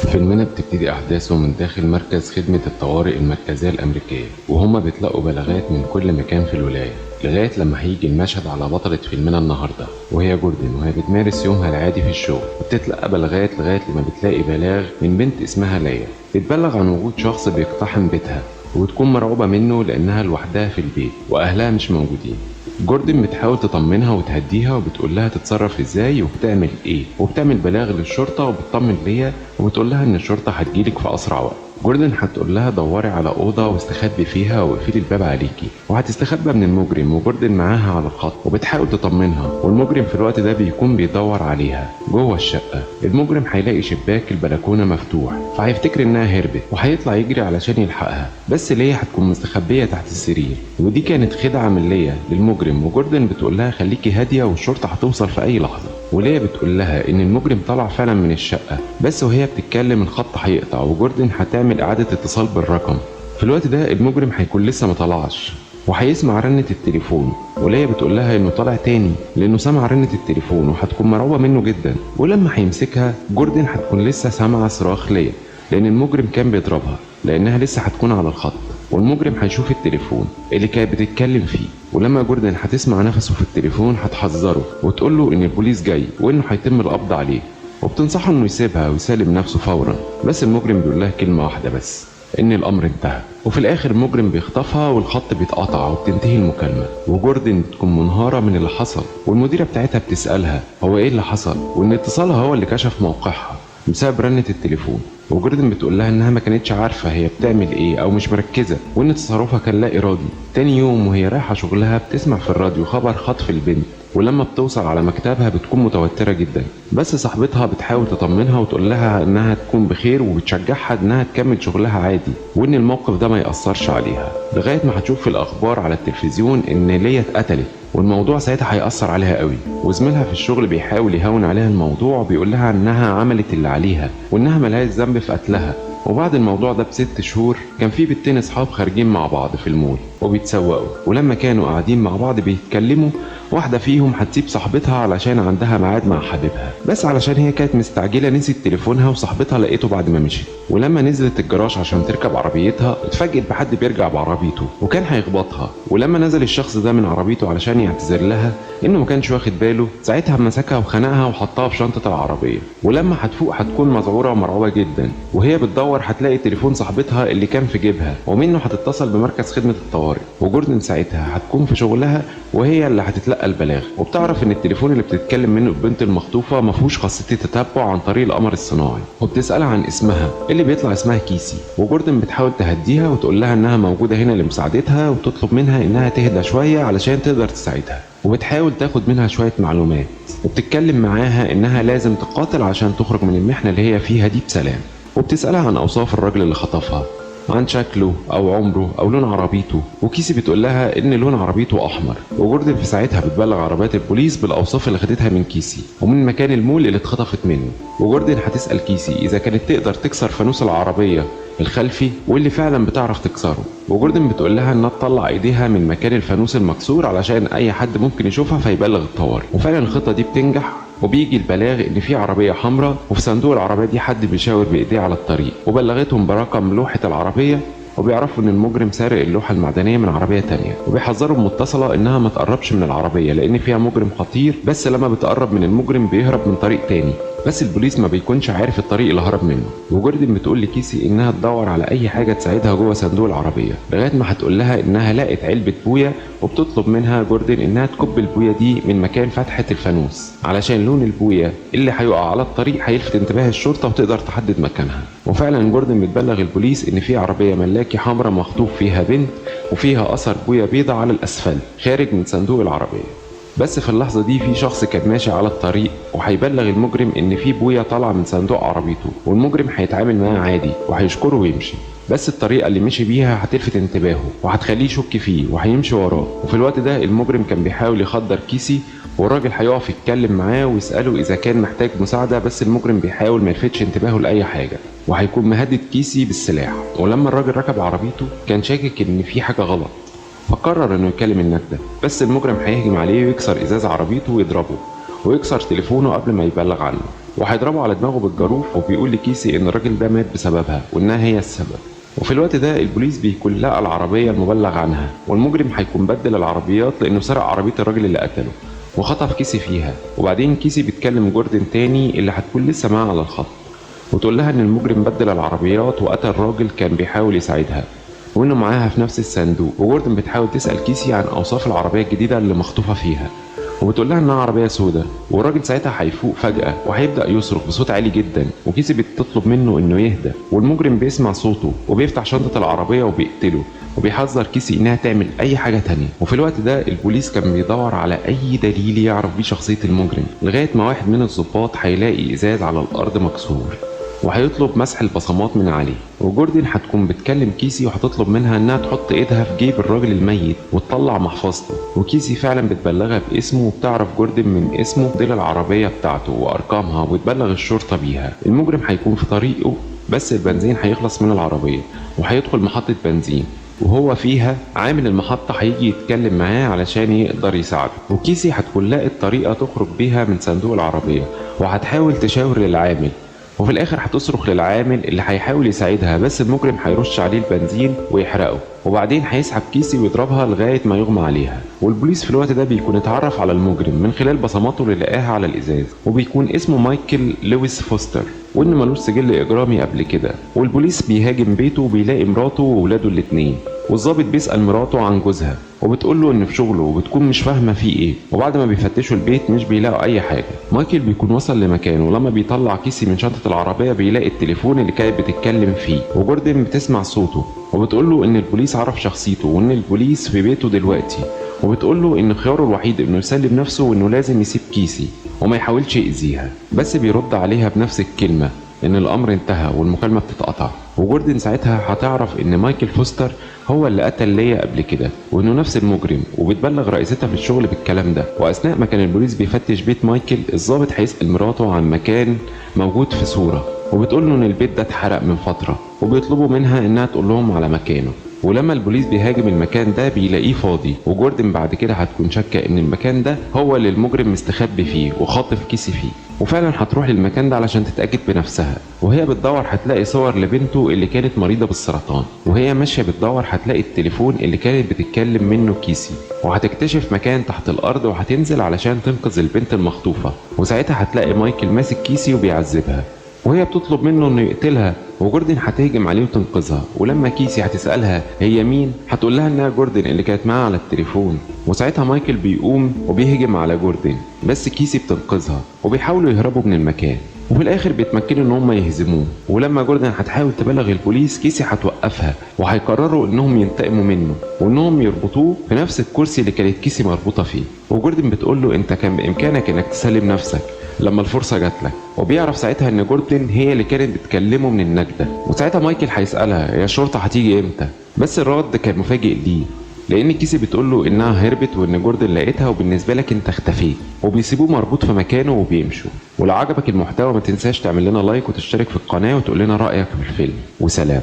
فيلمنا بتبتدي أحداثه من داخل مركز خدمة الطوارئ المركزية الأمريكية، وهما بيتلقوا بلاغات من كل مكان في الولاية، لغاية لما هيجي المشهد على بطلة فيلمنا النهاردة وهي جوردن، وهي بتمارس يومها العادي في الشغل. وبتتلقى بلاغات لغاية لما بتلاقي بلاغ من بنت اسمها ليا، بتبلغ عن وجود شخص بيقتحم بيتها، وبتكون مرعوبة منه لأنها لوحدها في البيت وأهلها مش موجودين. جوردن بتحاول تطمنها وتهديها وبتقول لها تتصرف ازاي وبتعمل ايه، وبتعمل بلاغ للشرطة وبتطمن ليا وبتقول لها ان الشرطة هتجيلك في اسرع وقت. جوردن هتقول لها دوري على اوضه واستخبي فيها واقفلي الباب عليكي، وهتستخبى من المجرم، وجوردن معاها على الخط وبتحاول تطمنها. والمجرم في الوقت ده بيكون بيدور عليها جوه الشقه. المجرم هيلاقي شباك البلكونه مفتوح، فهيفتكر انها هربت وهيطلع يجري علشان يلحقها، بس ليا هتكون مستخبيه تحت السرير. ودي كانت خدعه من ليا للمجرم. وجوردن بتقول لها خليكي هاديه والشرطه هتوصل في اي لحظه. وليا بتقول لها ان المجرم طلع فعلا من الشقه، بس وهي بتتكلم الخط هيقطع وجوردن هتعمل اعاده اتصال بالرقم. في الوقت ده المجرم هيكون لسه ما طلعش وهيسمع رنة التليفون. وليا بتقول لها انه طالع تاني لانه سمع رنة التليفون وهتكون مرعوبه منه جدا. ولما هيمسكها جوردن هتكون لسه سامعه صراخ ليا، لان المجرم كان بيضربها لانها لسه هتكون على الخط. والمجرم هيشوف التليفون اللي كانت بتتكلم فيه، ولما جوردن هتسمع نفسه في التليفون هتحذره وتقول له ان البوليس جاي وانه هيتم القبض عليه، وبتنصحه انه يسيبها ويسلم نفسه فورا. بس المجرم بيقول لها كلمه واحده بس، ان الامر انتهى. وفي الاخر المجرم بيخطفها والخط بيتقطع وبتنتهي المكالمه. وجوردن بتكون منهاره من اللي حصل، والمديره بتاعتها بتسالها هو ايه اللي حصل، وان اتصالها هو اللي كشف موقعها بسبب رنة التليفون. وجوردن بتقول لها انها ما كانتش عارفه هي بتعمل ايه او مش مركزه، وان تصرفها كان لا ارادي. تاني يوم وهي رايحه شغلها بتسمع في الراديو خبر خطف البنت، ولما بتوصل على مكتبها بتكون متوتره جدا. بس صاحبتها بتحاول تطمنها وتقول لها انها تكون بخير، وبتشجعها انها تكمل شغلها عادي وان الموقف ده ما ياثرش عليها، لغايه ما هتشوف في الاخبار على التلفزيون ان ليا اتقتلت. والموضوع ساعتها هيأثر عليها قوي. وزميلها في الشغل بيحاول يهون عليها الموضوع وبيقول لها انها عملت اللي عليها وانها ملهاش ذنب في قتلها. وبعد الموضوع ده ب6 شهور كان في بنتين اصحاب خارجين مع بعض في المول وبيتسوقوا، ولما كانوا قاعدين مع بعض بيتكلموا واحدة فيهم هتسيب صاحبتها علشان عندها ميعاد مع حبيبها، بس علشان هي كانت مستعجلة نسيت تليفونها وصاحبتها لقيته بعد ما مشيت. ولما نزلت الجراج عشان تركب عربيتها اتفاجئت بحد بيرجع بعربيته وكان هيخبطها. ولما نزل الشخص ده من عربيته علشان يعتذر لها انه ما كانش واخد باله، ساعتها مسكها وخنقها وحطها في شنطة العربية. ولما هتفوق هتكون مذعورة ومرعوبة جدا، وهي بتدور هتلاقي تليفون صاحبتها اللي كان في جيبها ومنه هتتصل بمركز خدمة الطوارئ. وجوردن ساعتها هتكون في شغلها وهي اللي هتتلقى البلاغ، وبتعرف ان التليفون اللي بتتكلم منه البنت المخطوفة مفهوش خاصية التتبع عن طريق القمر الصناعي. وبتسألها عن اسمها اللي بيطلع اسمها كيسي. وجوردن بتحاول تهديها وتقول لها انها موجودة هنا لمساعدتها، وبتطلب منها انها تهدى شوية علشان تقدر تساعدها، وبتحاول تاخد منها شوية معلومات، وبتتكلم معاها انها لازم تقاتل عشان تخرج من المحنة اللي هي فيها دي بسلام. وبتسألها عن اوصاف الراجل اللي خطفها، عن شكله او عمره او لون عربيته. وكيسي بتقول لها ان لون عربيته احمر. وجوردن في ساعتها بتبلغ عربيات البوليس بالاوصاف اللي خدتها من كيسي ومن مكان المول اللي اتخطفت منه. وجوردن هتسال كيسي اذا كانت تقدر تكسر فانوس العربيه الخلفي واللي فعلا بتعرف تكسره. وجوردن بتقول لها انها تطلع ايديها من مكان الفانوس المكسور علشان اي حد ممكن يشوفها فيبلغ الطوارئ. وفعلا الخطه دي بتنجح، وبيجي البلاغ ان في عربيه حمراء وفي صندوق العربيه دي حد بيشاور بايديه على الطريق، وبلغتهم برقم لوحه العربيه. وبيعرفوا ان المجرم سارق اللوحه المعدنيه من عربيه تانية، وبيحذروا المتصله انها ما تقربش من العربيه لان فيها مجرم خطير، بس لما بتقرب من المجرم بيهرب من طريق تاني، بس البوليس ما بيكونش عارف الطريق اللي هرب منه. وجوردن بتقول لكيسي انها تدور على اي حاجه تساعدها جوه صندوق العربيه، لغايه ما هتقول لها انها لقت علبه بويا، وبتطلب منها جوردن انها تكب البويا دي من مكان فتحه الفانوس علشان لون البويا اللي هيقع على الطريق هيلفت انتباه الشرطه وتقدر تحدد مكانها. وفعلا جوردن بتبلغ البوليس ان في عربيه ملاكي حمراء مخطوف فيها بنت وفيها اثر بويا بيضة على الاسفلت خارج من صندوق العربيه. بس في اللحظة دي في شخص كان ماشي على الطريق وهيبلغ المجرم ان في بويا طالعة من صندوق عربيته، والمجرم هيتعامل معاه عادي وهيشكره ويمشي، بس الطريقة اللي مشي بيها هتلفت انتباهه وهتخليه يشك فيه وهيمشي وراه. وفي الوقت ده المجرم كان بيحاول يخدر كيسي، والراجل هيقف يتكلم معاه ويسأله اذا كان محتاج مساعدة، بس المجرم بيحاول ما يلفتش انتباهه لأي حاجة وهيكون مهدد كيسي بالسلاح. ولما الراجل ركب عربيته كان شاكك ان في حاجة غلط، فقرر انه يكلم النجدة، بس المجرم هيهجم عليه ويكسر ازاز عربيته ويضربه ويكسر تليفونه قبل ما يبلغ عنه. وهيضربه على دماغه بالجاروف، وبيقول لكيسي ان الراجل ده مات بسببها وانها هي السبب. وفي الوقت ده البوليس بيكون لقى العربية المبلغ عنها، والمجرم هيكون بدل العربيات لانه سرق عربية الراجل اللي قتله وخطف كيسي فيها. وبعدين كيسي بتكلم جوردن تاني اللي هتكون لسه معاه على الخط، وتقول لها ان المجرم بدل العربيات وقتل راجل كان بيحاول يساعدها، وانه معاها في نفس الصندوق. وجوردن بتحاول تسأل كيسي عن اوصاف العربية الجديدة اللي مخطوفة فيها، وبتقول لها انها عربيه سوداء. والراجل ساعتها هيفوق فجاه وهيبدا يصرخ بصوت عالي جدا، وكيسي بتطلب منه انه يهدى، والمجرم بيسمع صوته وبيفتح شنطه العربيه وبيقتله، وبيحذر كيسي انها تعمل اي حاجه تانية. وفي الوقت ده البوليس كان بيدور على اي دليل يعرف بيه شخصيه المجرم، لغايه ما واحد من الضباط هيلاقي ازاز على الارض مكسور وهيطلب مسح البصمات من عليه. وجوردن هتكون بتكلم كيسي وهتطلب منها انها تحط ايدها في جيب الراجل الميت وتطلع محفظته، وكيسي فعلا بتبلغها باسمه، وبتعرف جوردن من اسمه موديل العربيه بتاعته وارقامها، وتبلغ الشرطه بيها. المجرم هيكون في طريقه، بس البنزين هيخلص من العربيه وهيدخل محطه بنزين، وهو فيها عامل المحطة هيجي يتكلم معاه علشان يقدر يساعده. وكيسي هتكون لاقت طريقة تخرج بيها من صندوق العربية، وهتحاول تشاور للعامل، وفي الاخر هتصرخ للعامل اللي هيحاول يساعدها، بس المجرم هيرش عليه البنزين ويحرقه، وبعدين هيسحب كيسي ويضربها لغايه ما يغمى عليها. والبوليس في الوقت ده بيكون اتعرف على المجرم من خلال بصماته اللي لقاها على الازاز، وبيكون اسمه مايكل لويس فوستر، وانه ملوش سجل اجرامي قبل كده. والبوليس بيهاجم بيته وبيلاقي مراته وولاده الاتنين، والظابط بيسأل مراته عن جوزها وبتقول له ان في شغله، وبتكون مش فاهمه فيه ايه. وبعد ما بيفتشوا البيت مش بيلاقوا اي حاجه. مايكل بيكون وصل لمكانه، ولما بيطلع كيسي من شنطه العربيه بيلاقي التليفون اللي كانت بتتكلم فيه، وجوردن بتسمع صوته وبتقول له ان البوليس عرف شخصيته وان البوليس في بيته دلوقتي، وبتقول له ان خياره الوحيد انه يسلم نفسه وانه لازم يسيب كيسي وما يحاولش يأذيها. بس بيرد عليها بنفس الكلمه ان الامر انتهى والمكالمه بتتقطع. وجوردن ساعتها هتعرف ان مايكل فوستر هو اللي قتل ليا قبل كده، وانه نفس المجرم، وبتبلغ رئيستها في الشغل بالكلام ده. واثناء ما كان البوليس بيفتش بيت مايكل، الضابط هيسأل مراته عن مكان موجود في صورة، وبتقول له ان البيت ده اتحرق من فترة، وبيطلبوا منها انها تقول لهم على مكانه. ولما البوليس بيهاجم المكان ده بيلاقيه فاضي، وجوردن بعد كده هتكون شاكه ان المكان ده هو اللي المجرم مستخبي فيه وخاطف كيسي فيه، وفعلا هتروح للمكان ده علشان تتأكد بنفسها. وهي بتدور هتلاقي صور لبنته اللي كانت مريضة بالسرطان، وهي ماشية بتدور هتلاقي التليفون اللي كانت بتتكلم منه كيسي، وهتكتشف مكان تحت الأرض وهتنزل علشان تنقذ البنت المخطوفة. وساعتها هتلاقي مايكل ماسك كيسي وبيعذبها، وهي بتطلب منه انه يقتلها، وجوردن هتهجم عليه وتنقذها. ولما كيسي هتسألها هي مين، هتقول لها انها جوردن اللي كانت معاها على التليفون. وساعتها مايكل بيقوم وبيهجم على جوردن، بس كيسي بتنقذها وبيحاولوا يهربوا من المكان، وفي الاخر بيتمكنوا ان هم يهزموه. ولما جوردن هتحاول تبلغ البوليس، كيسي هتوقفها وهيقرروا انهم ينتقموا منه، وانهم يربطوه في نفس الكرسي اللي كانت كيسي مربوطه فيه. وجوردن بتقول له انت كان بامكانك انك تسلم نفسك لما الفرصه جات لك. وبيعرف ساعتها ان جوردن هي اللي كانت بتكلمه من النجده. وساعتها مايكل هيسالها هي الشرطه هتيجي امتى، بس الرد كان مفاجئ ليه، لان كيسي بتقول له انها هربت وان جوردن لقيتها وبالنسبه لك انت اختفيت، وبيسيبوه مربوط في مكانه وبيمشوا. ولو عجبك المحتوى ما تنساش تعمل لنا لايك وتشترك في القناه وتقول لنا رايك في الفيلم، وسلام.